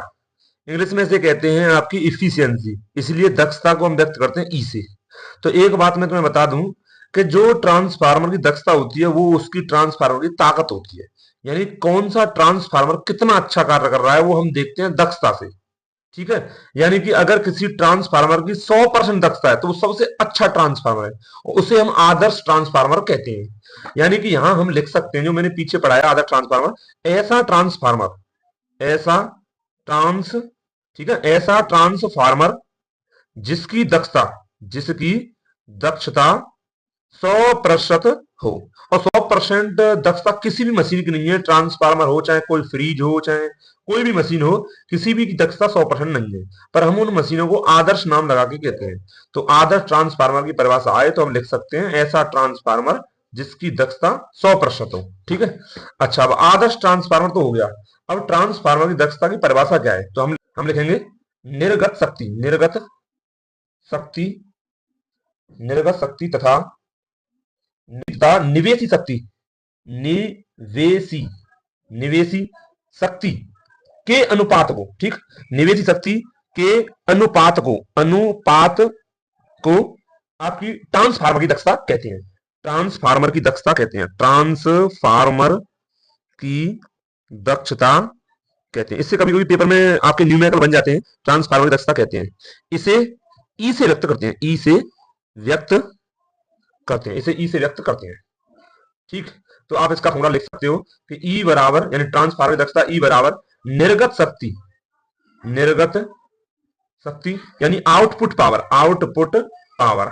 इंग्लिश में से कहते हैं आपकी इफिशियंसी, इसलिए दक्षता को हम व्यक्त करते हैं ई से। तो एक बात मैं तुम्हें बता दूं कि जो ट्रांसफार्मर की दक्षता होती है वो उसकी ट्रांसफार्मर की ताकत होती है। यानी कौन सा ट्रांसफार्मर कितना अच्छा कार्य कर रहा है वो हम देखते हैं दक्षता से, ठीक है। यानी कि अगर किसी ट्रांसफार्मर की 100% दक्षता है तो वो सबसे अच्छा ट्रांसफार्मर है, और उसे हम आदर्श ट्रांसफार्मर कहते हैं। यानी कि यहां हम लिख सकते हैं जो मैंने पीछे पढ़ाया आदर्श ट्रांसफार्मर, ऐसा ट्रांस ठीक है, ऐसा ट्रांसफार्मर जिसकी दक्षता 100% हो। और 100% दक्षता किसी भी मशीन की नहीं है, ट्रांसफार्मर हो चाहे कोई फ्रिज हो चाहे कोई भी मशीन हो, किसी भी की दक्षता 100% नहीं है, पर हम उन मशीनों को आदर्श नाम लगा के कहते हैं। तो आदर्श ट्रांसफार्मर की परिभाषा आए तो हम लिख सकते हैं ऐसा ट्रांसफार्मर जिसकी दक्षता 100% हो, ठीक है। अच्छा, अब आदर्श ट्रांसफार्मर तो हो गया, अब ट्रांसफार्मर की दक्षता की परिभाषा क्या है, तो हम लिखेंगे शक्ति निर्गत शक्ति तथा निवेशी शक्ति निवेशी निवेशी शक्ति के अनुपात को, ठीक। निवेशी शक्ति के अनुपात को आपकी ट्रांसफार्मर की दक्षता कहते हैं। ट्रांसफार्मर की दक्षता कहते हैं। इससे कभी कभी पेपर में आपके न्यूमेरिकल बन जाते हैं, ट्रांसफार्मर की दक्षता कहते हैं। इसे ई से व्यक्त करते हैं, इसे ई से व्यक्त करते हैं, ठीक। तो आप इसका फॉर्मूला लिख सकते हो कि ई बराबर, यानी ट्रांसफार्मर की दक्षता ई बराबर निर्गत शक्ति यानी आउटपुट पावर POWER,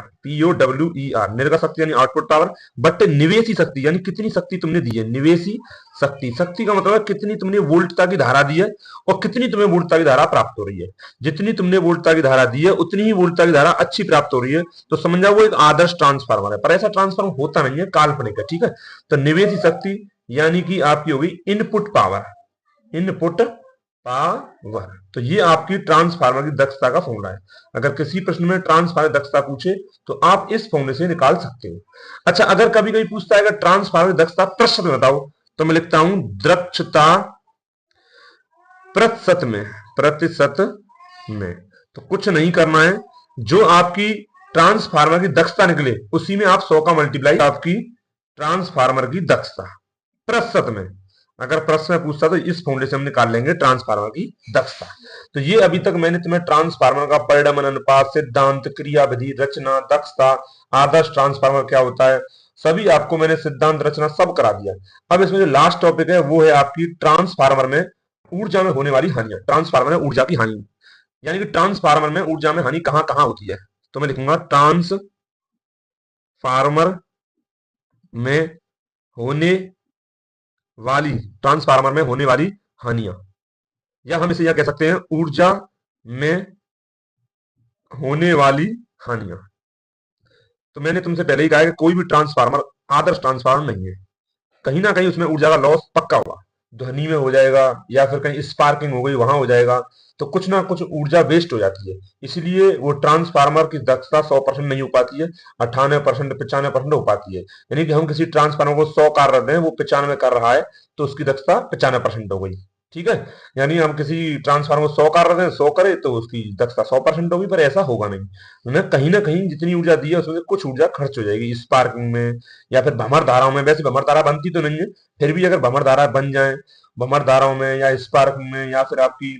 निर्गत शक्ति यानी आउटपुट पावर, बट निवेशी शक्ति यानी कितनी शक्ति तुमने दी है। निवेशी शक्ति का मतलब है कितनी तुमने वोल्टता की धारा दी है और कितनी तुम्हें वोल्टता की धारा प्राप्त हो रही है। जितनी तुमने वोल्टता की धारा दी है उतनी ही वोल्टता की धारा अच्छी प्राप्त हो रही है, तो समझ जाओ वो एक आदर्श ट्रांसफार्मर है। पर ऐसा ट्रांसफार्मर होता नहीं है, काल्पनिक है, ठीक है। तो निवेशी शक्ति यानी कि आपकी होगी इनपुट पावर। तो ये आपकी ट्रांसफार्मर की दक्षता का फॉर्मूला है। अगर किसी प्रश्न में ट्रांसफार्मर दक्षता पूछे तो आप इस फॉर्मूले से निकाल सकते हो। अच्छा, अगर कभी कभी पूछता है कि ट्रांसफार्मर की दक्षता प्रतिशत में बताओ, तो मैं लिखता हूं दक्षता प्रतिशत में। तो कुछ नहीं करना है, जो आपकी ट्रांसफार्मर की दक्षता निकले उसी में आप 100 का मल्टीप्लाई, आपकी ट्रांसफार्मर की दक्षता प्रतिशत में। अगर प्रश्न में पूछता तो इस फॉर्मूले से हम निकाल लेंगे ट्रांसफार्मर की दक्षता। तो ये अभी तक मैंने तुम्हें ट्रांसफार्मर का परिणाम, अनुपात, सिद्धांत, क्रियाविधि, रचना, दक्षता, आदर्श ट्रांसफार्मर क्या होता है, सभी आपको मैंने सिद्धांत, रचना सब करा दिया। अब इसमें जो लास्ट टॉपिक है वो है आपकी ट्रांसफार्मर में ऊर्जा में होने वाली हानियां। ट्रांसफार्मर में ऊर्जा की हानि, यानी कि ट्रांसफार्मर में ऊर्जा में हानि कहां कहां होती है। तो मैं लिखूंगा ट्रांसफार्मर में होने वाली हानियां, या हम इसे यह कह सकते हैं ऊर्जा में होने वाली हानियां। तो मैंने तुमसे पहले ही कहा कि कोई भी ट्रांसफार्मर आदर्श ट्रांसफार्मर नहीं है, कहीं ना कहीं उसमें ऊर्जा का लॉस पक्का होगा। ध्वनि में हो जाएगा, या फिर कहीं स्पार्किंग हो गई वहां हो जाएगा, तो कुछ ना कुछ ऊर्जा वेस्ट हो जाती है। इसलिए वो ट्रांसफार्मर की दक्षता 100% नहीं हो पाती है, 98%, 95% हो पाती है। यानी कि हम किसी ट्रांसफार्मर को 100 कार्य रख रहे हैं, वो 95 कर रहा है, तो उसकी दक्षता 95% हो गई। ठीक है, यानी हम किसी ट्रांसफार्मर को 100 कार्य रख रहे हैं, 100 करे तो उसकी दक्षता 100% होगी, पर ऐसा होगा नहीं ना कहीं जितनी ऊर्जा दी है उसमें से कुछ ऊर्जा खर्च हो जाएगी स्पार्किंग में, या फिर भंवर धाराओं में। वैसे भंवर धारा बनती तो नहीं है, फिर भी अगर भंवर धारा बन जाए भंवर धाराओं में या स्पार्क में, या फिर आपकी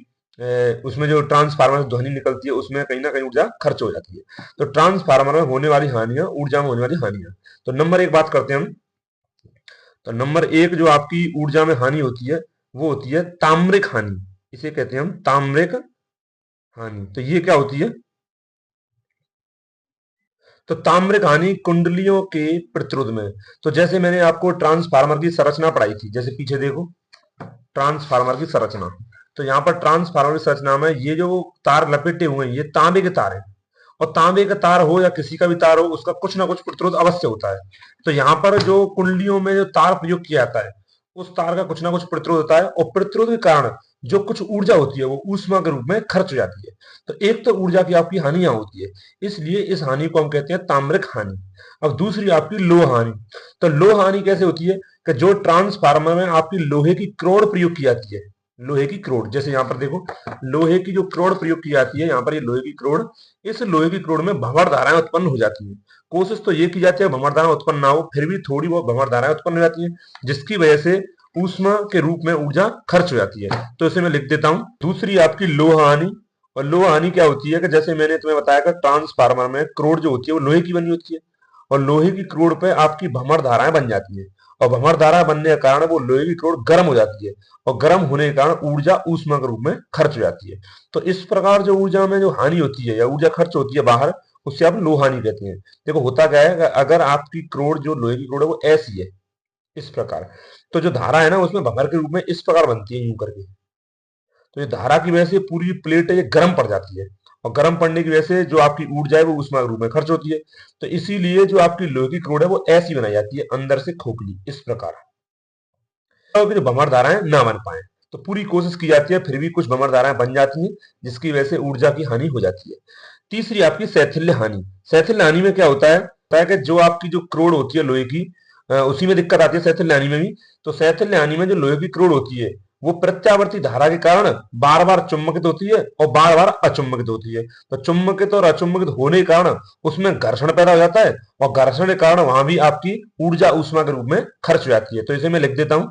उसमें जो ट्रांसफार्मर से ध्वनि निकलती है उसमें कहीं ना कहीं ऊर्जा खर्च हो जाती है। तो ट्रांसफार्मर में होने वाली हानियां, ऊर्जा में होने वाली हानियां। तो नंबर एक बात करते हैं हम। तो नंबर एक जो आपकी ऊर्जा में हानि होती है वो होती है ताम्रिक हानि। इसे कहते हैं हम ताम्रिक हानि। तो ये क्या होती है? तो ताम्रिक हानि कुंडलियों के प्रतिरोध में। तो जैसे मैंने आपको ट्रांसफार्मर की संरचना पढ़ाई थी, जैसे पीछे देखो ट्रांसफार्मर की संरचना। तो यहाँ पर ट्रांसफार्मर की संरचना में ये जो तार लपेटे हुए हैं ये तांबे के तार हैं, और तांबे का तार हो या किसी का भी तार हो उसका कुछ ना कुछ प्रतिरोध अवश्य होता है। तो यहाँ पर जो कुंडलियों में जो तार प्रयोग किया जाता है उस तार का कुछ ना कुछ प्रतिरोध होता है, और प्रतिरोध के कारण जो कुछ ऊर्जा होती है वो ऊष्मा के रूप में खर्च हो जाती है। तो एक तो ऊर्जा की आपकी हानियां होती है, इसलिए इस हानि को हम कहते हैं ताम्रिक हानि। अब दूसरी आपकी लोह हानि। तो लोह हानि कैसे होती है कि जो ट्रांसफार्मर में आपकी लोहे की क्रोड प्रयोग की जाती है, लोहे की क्रोड, जैसे यहाँ पर देखो लोहे की जो क्रोड प्रयोग की जाती है, यहाँ पर ये लोहे की क्रोड, इस लोहे की क्रोड में भंवर धाराएं उत्पन्न हो जाती हैं। कोशिश तो ये की जाती है भंवर धारा उत्पन्न ना हो, फिर भी थोड़ी बहुत भंवर धाराएं उत्पन्न हो जाती हैं, जिसकी वजह से ऊष्मा के रूप में ऊर्जा खर्च हो जाती है। तो इसे मैं लिख देता हूं। दूसरी आपकी लोह हानि। और लोह हानि क्या होती है कि जैसे मैंने तुम्हें बताया कि ट्रांसफार्मर में क्रोड जो होती है वो लोहे की बनी होती है, और लोहे की क्रोड पे आपकी भंवर धाराएं बन जाती है, और भंवर धारा बनने के कारण वो लोहे की क्रोड गर्म हो जाती है, और गर्म होने के कारण ऊर्जा ऊष्मा के रूप में खर्च हो जाती है। तो इस प्रकार जो ऊर्जा में जो हानि होती है या ऊर्जा खर्च होती है बाहर, उससे आप लोह हानि कहते हैं। देखो होता क्या है कि अगर आपकी क्रोड जो लोहे की क्रोड है वो ऐसी है इस प्रकार, तो जो धारा है ना उसमें भंवर के रूप में इस प्रकार बनती है यूं करके। तो ये धारा की वजह से पूरी प्लेट है ये गर्म पड़ जाती है, और गर्म पड़ने की वजह से जो आपकी ऊर्जा है वो ऊष्मा के रूप में खर्च होती है। तो इसीलिए जो आपकी लोहे की क्रोड है वो ऐसी बनाई जाती है, अंदर से खोखली इस प्रकार, तो जो भंवर धाराएं ना बन पाए। तो पूरी कोशिश की जाती है, फिर भी कुछ भंवर धाराएं बन जाती हैं, जिसकी वजह से ऊर्जा की हानि हो जाती है। तीसरी आपकी शैथिल्य हानि। शैथिल्य हानि में क्या होता है कि जो आपकी जो क्रोड होती है लोहे की, उसी में दिक्कत आती है शैथिल्य हानि में भी। तो शैथिल्य हानि में जो लोहे की क्रोड होती है वो प्रत्यावर्ती धारा के कारण बार बार चुंबकित होती है और बार बार अचुंबकित होती है। तो चुंबकित और अचुंबकित होने के कारण उसमें घर्षण पैदा हो जाता है, और घर्षण के कारण वहां भी आपकी ऊर्जा ऊष्मा के रूप में खर्च हो जाती है। तो इसे मैं लिख देता हूं।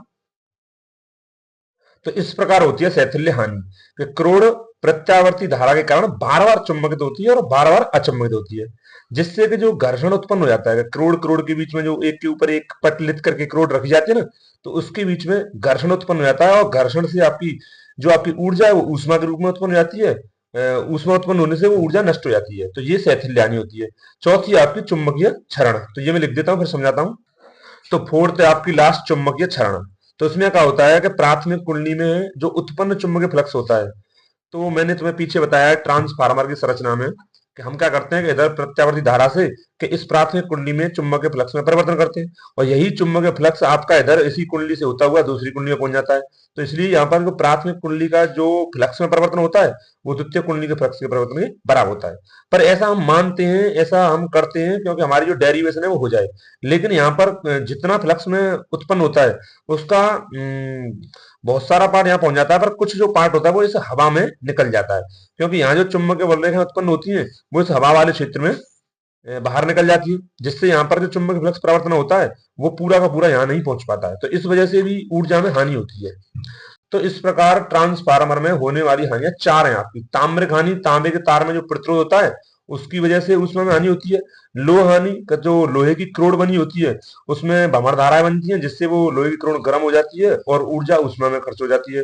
तो इस प्रकार होती है शैथिल्य हानि कि क्रोड प्रत्यावर्ती धारा के कारण बार बार चुंबकित होती है और बार बार अचुंबकित होती है, जिससे कि जो घर्षण उत्पन्न हो जाता है, क्रोड क्रोड के बीच में जो एक के ऊपर एक पट लिख करके क्रोड रखी जाती है ना, तो उसके बीच में घर्षण उत्पन्न हो जाता है, और घर्षण से आपकी जो आपकी ऊर्जा है वो ऊष्मा के रूप में उत्पन्न हो जाती है। ऊष्मा उत्पन्न होने से वो ऊर्जा नष्ट हो जाती है। तो ये शैथिल्य हानि होती है। चौथी आपकी चुंबकीय क्षरण। तो ये मैं लिख देता हूँ फिर समझाता हूँ। तो फोर्थ है आपकी लास्ट चुंबकीय क्षरण। तो इसमें क्या होता है कि प्राथमिक कुंडली में जो उत्पन्न चुंबकीय फ्लक्स होता है, तो मैंने तुम्हें पीछे बताया ट्रांसफार्मर की संरचना में कि हम क्या करते हैं कि इधर प्रत्यावर्ती धारा से कि इस प्राथमिक कुंडली में चुंबकीय फ्लक्स में परिवर्तन करते हैं, और यही चुंबकीय फ्लक्स आपका इधर इसी कुंडली से होता हुआ दूसरी कुंडली में पहुंच जाता है। तो इसलिए यहाँ पर जो प्राथमिक कुंडली का जो फ्लक्स में परिवर्तन होता है वो द्वितीय कुंडली के फ्लक्स के परिवर्तन के बराबर होता है। पर ऐसा हम मानते हैं, ऐसा हम करते हैं क्योंकि हमारी जो डेरिवेशन है वो हो जाए। लेकिन यहाँ पर जितना फ्लक्स में उत्पन्न होता है उसका बहुत सारा पार्ट यहाँ पहुंच जाता है, पर कुछ जो पार्ट होता है वो इस हवा में निकल जाता है, क्योंकि यहाँ जो चुंबकीय बलरेखाएं उत्पन्न होती हैं वो इस हवा वाले क्षेत्र में बाहर निकल जाती है, जिससे यहाँ पर जो चुंबकीय फ्लक्स परिवर्तन होता है वो पूरा का पूरा यहाँ नहीं पहुंच पाता है। तो इस वजह से भी ऊर्जा में हानि होती है। तो इस प्रकार ट्रांसफार्मर में होने वाली हानियां चार हैं आपकी। ताम्रिक हानि, तांबे के तार में जो प्रतिरोध होता है उसकी वजह से उसमें में हानि होती है। लोह हानि का जो लोहे की क्रोड बनी होती है उसमें भंवर धाराएं बनती हैं, जिससे वो लोहे की क्रोड गर्म हो जाती है और ऊर्जा उसमें में खर्च हो जाती है।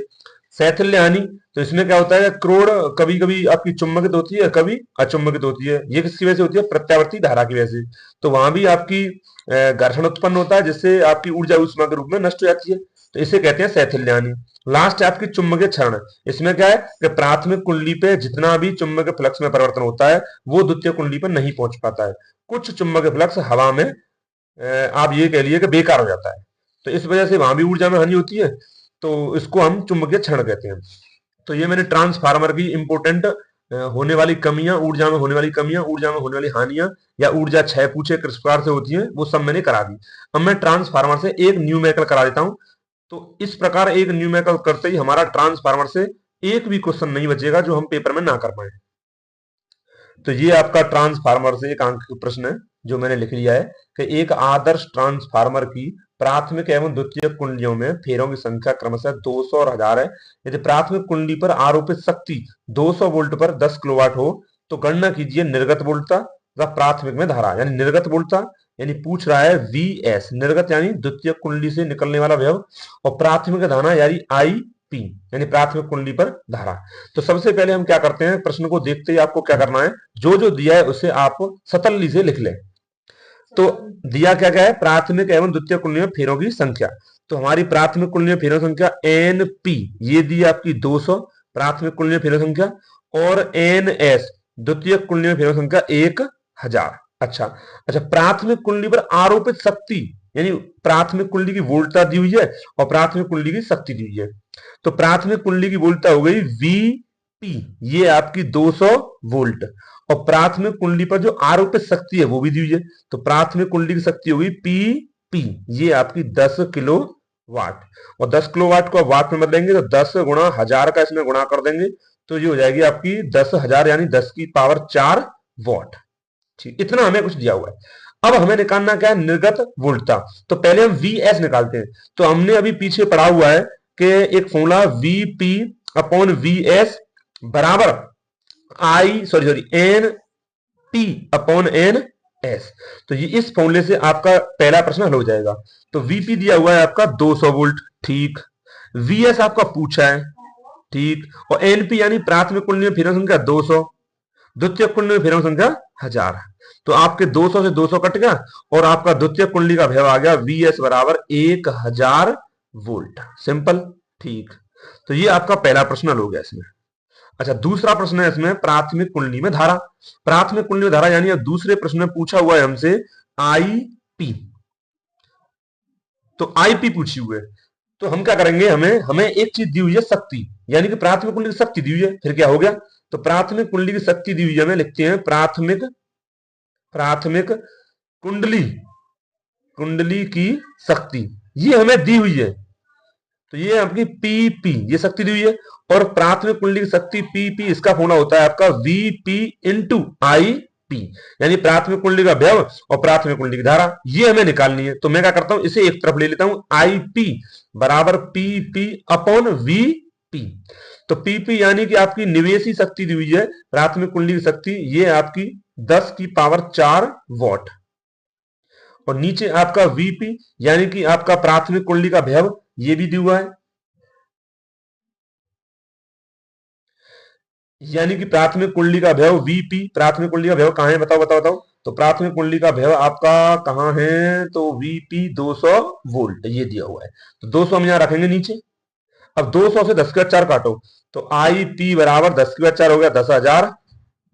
शैथिल्य हानि, तो इसमें क्या होता है क्रोड कभी कभी आपकी चुंबकित होती है, कभी अचुंबकित होती है। ये किसकी वजह से होती है? प्रत्यावर्ती धारा की वजह से। तो वहां भी आपकी घर्षण उत्पन्न होता है, जिससे आपकी ऊर्जा ऊष्मा के रूप में नष्ट हो जाती है। तो इसे कहते हैं शैथिल्य हानि। लास्ट है आपकी चुंबकीय क्षरण। इसमें क्या है कि प्राथमिक कुंडली पे जितना भी चुंबकीय फ्लक्स में परिवर्तन होता है वो द्वितीय कुंडली पर नहीं पहुंच पाता है। कुछ चुंबकीय फ्लक्स हवा में आप ये कह लिए कि बेकार हो जाता है, तो इस वजह से वहां भी ऊर्जा में हानि होती है। तो इसको हम चुंबकीय क्षण कहते हैं। तो ये मैंने ट्रांसफार्मर की इंपोर्टेंट होने वाली कमियां, ऊर्जा में होने वाली कमियां, ऊर्जा में होने वाली हानियां या ऊर्जा क्षय पूछे किस प्रकार से होती है, वो सब मैंने करा दी। अब मैं ट्रांसफार्मर से एक न्यूमेरिकल करा देता हूं। तो इस प्रकार एक न्यूमेरिकल करते ही हमारा ट्रांसफार्मर से एक भी क्वेश्चन नहीं बचेगा जो हम पेपर में ना कर पाए। तो ये आपका ट्रांसफार्मर से एक अंक का प्रश्न है जो मैंने लिख लिया है कि एक आदर्श ट्रांसफार्मर की प्राथमिक एवं द्वितीयक कुंडलियों में फेरों की संख्या क्रमशः 200 और 1000 है। यदि प्राथमिक कुंडली पर आरोपित शक्ति 200 वोल्ट पर 10 किलोवाट हो तो गणना कीजिए निर्गत वोल्टता तथा प्राथमिक में धारा। यानी निर्गत वोल्टता यानी पूछ रहा है वीएस, निर्गत यानी द्वितीयक कुंडली से निकलने वाला विभव, और प्राथमिक धारा यानी आई पी यानी प्राथमिक कुंडली पर धारा। तो सबसे पहले हम क्या करते हैं, प्रश्न को देखते ही आपको क्या करना है, जो जो दिया है उसे आप सतल्ली से लिख लें। तो दिया क्या क्या है, प्राथमिक एवं द्वितीय कुंडली में फेरों की संख्या। तो हमारी प्राथमिक कुंडली में फेरों की संख्या एन पी ये दी आपकी 200 प्राथमिक कुंडली में फेरों की संख्या, और एन एस द्वितीय कुंडली में फेरों की संख्या 1000। अच्छा अच्छा, प्राथमिक कुंडली पर आरोपित शक्ति यानी प्राथमिक कुंडली की वोल्टता दी हुई है और प्राथमिक कुंडली की शक्ति दी हुई है। तो प्राथमिक कुंडली की वोल्टता हो गई वी पी, ये आपकी 200 वोल्ट, और प्राथमिक कुंडली पर जो आरोपित शक्ति है वो भी दी हुई है। तो प्राथमिक कुंडली की शक्ति होगी पी पी, ये आपकी 10 किलो वाट, और 10 किलो वाट को वाट में बदलेंगे तो 10 गुणा 1000 का इसमें गुणा कर देंगे तो ये हो जाएगी आपकी 10,000 यानी 10 की पावर 4 वॉट। ठीक, इतना हमें कुछ दिया हुआ है। अब हमें निकालना क्या है, निर्गत वोल्टता। तो पहले हम वी एस निकालते हैं। तो हमने अभी पीछे पढ़ा हुआ है कि एक formula V P upon V S बराबर N P upon N S. तो ये इस फॉर्मूले से आपका पहला प्रश्न हल हो जाएगा। तो वीपी दिया हुआ है आपका 200 वोल्ट, ठीक। वीएस आपका पूछा है, ठीक। और एनपी यानी प्राथमिक कुंडली में फेरों संख्या 200, द्वितीय कुंडली में फेरों संख्या 1000। तो आपके 200 से 200 कट गया और आपका द्वितीय कुंडली का व्यय आ गया वीएस बराबर 1000 वोल्ट। सिंपल, ठीक। तो ये आपका पहला प्रश्न हल हो गया इसमें। अच्छा, दूसरा प्रश्न है इसमें प्राथमिक कुंडली में धारा। प्राथमिक कुंडली में धारा यानी अब दूसरे प्रश्न में पूछा हुआ है हमसे आईपी। तो आईपी पूछी हुई है तो हम क्या करेंगे, हमें एक चीज दी हुई है शक्ति, यानी कि प्राथमिक कुंडली की शक्ति दी हुई है। फिर क्या हो गया, तो प्राथमिक कुंडली की शक्ति दी हुई है, हमें लिखते हैं प्राथमिक कुंडली की शक्ति, ये हमें दी हुई है। तो ये आपकी पीपी ये शक्ति दी हुई है, और प्राथमिक कुंडली की शक्ति पीपी इसका फॉर्मूला होता है आपका वीपी इंटू आई पी, यानी प्राथमिक कुंडली का व्यय और प्राथमिक कुंडली की धारा, ये हमें निकालनी है। तो मैं क्या करता हूं, इसे एक तरफ ले लेता हूं, आई पी बराबर पीपी अपॉन वीपी। तो पीपी यानी कि आपकी निवेशी शक्ति दी हुई है प्राथमिक कुंडली की शक्ति, ये आपकी 10 की पावर 4 वॉट, और नीचे आपका वीपी यानी कि आपका प्राथमिक कुंडली का व्यय ये भी दिया हुआ है, यानी कि प्राथमिक कुंडली का व्यय वीपी। प्राथमिक कुंडली का व्यय कहां है, बताओ बताओ बताओ। तो प्राथमिक कुंडली का व्यय आपका कहां है, तो वीपी 200 वोल्ट ये दिया हुआ है। तो 200 हम यहां रखेंगे नीचे। अब 200 से 10 का 4 काटो तो आई पी बराबर 10 का 4 हो गया 10,000,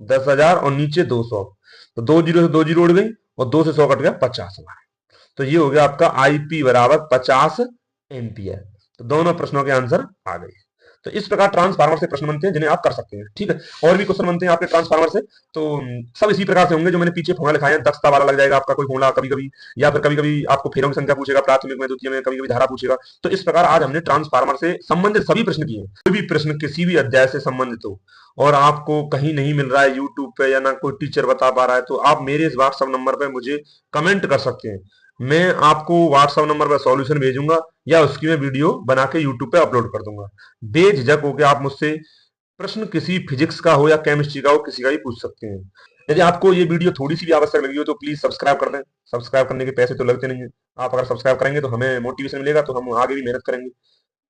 10,000 और नीचे 200। तो 2 जीरो से 2 जीरो उड़ गई और 2 से 100 कट गया 50। तो ये हो गया आपका आईपी बराबर 50 एम्पियर। तो दोनों प्रश्नों के आंसर आ गए। तो इस प्रकार ट्रांसफार्मर से प्रश्न बनते हैं जिन्हें आप कर सकते हैं, ठीक है। और भी क्वेश्चन बनते हैं आपके ट्रांसफार्मर से, तो सब इसी प्रकार से होंगे जो मैंने पीछे फॉर्मूला लिखाए हैं। दक्षता वाला लग जाएगा आपका कोई फॉर्मूला कभी कभी, या फिर कभी कभी आपको फेरों की संख्या पूछेगा प्राथमिक में, द्वितीय में, कभी कभी धारा पूछेगा। तो इस प्रकार आज हमने ट्रांसफार्मर से संबंधित सभी प्रश्न किए। कोई भी प्रश्न किसी भी अध्याय से संबंधित हो और आपको कहीं नहीं मिल रहा है यूट्यूब पे, या ना कोई टीचर बता पा रहा है, तो आप मेरे इस व्हाट्सएप नंबर पे मुझे कमेंट कर सकते हैं। मैं आपको व्हाट्सएप नंबर पर सॉल्यूशन भेजूंगा या उसकी मैं वीडियो बना के यूट्यूब पे अपलोड कर दूंगा। बेझिझक होकर आप मुझसे प्रश्न किसी फिजिक्स का हो या केमिस्ट्री का हो, किसी का भी पूछ सकते हैं। यदि आपको ये वीडियो थोड़ी सी भी आवश्यक लगी हो तो प्लीज सब्सक्राइब कर दें। सब्सक्राइब करने के पैसे तो लगते नहीं है, आप अगर सब्सक्राइब करेंगे तो हमें मोटिवेशन मिलेगा, तो हम आगे भी मेहनत करेंगे।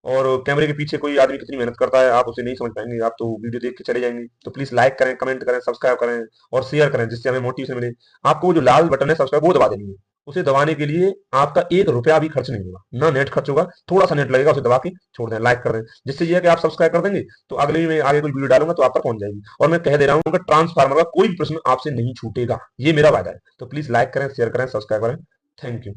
और कैमरे के पीछे कोई आदमी कितनी मेहनत करता है आप उसे नहीं समझ पाएंगे, आप तो वीडियो देख के चले जाएंगे। तो प्लीज लाइक करें, कमेंट करें, सब्सक्राइब करें और शेयर करें, जिससे हमें मोटिवेशन मिले। आपको वो जो लाल बटन है सब्सक्राइब, वो दबा देनी है। उसे दबाने के लिए आपका 1 रुपया भी खर्च नहीं होगा, ना नेट खर्च होगा, थोड़ा सा नेट लगेगा, उसे दबा के छोड़ दें, लाइक कर दें। जिससे ये है कि आप सब्सक्राइब कर देंगे तो अगले में आगे कोई वीडियो डालूंगा तो आप तक पहुंच जाएगी। और मैं कह दे रहा हूँ कि ट्रांसफार्मर का कोई भी प्रश्न आपसे नहीं छूटेगा, ये मेरा वादा है। तो प्लीज लाइक करें, शेयर करें, सब्सक्राइब करें। Thank you.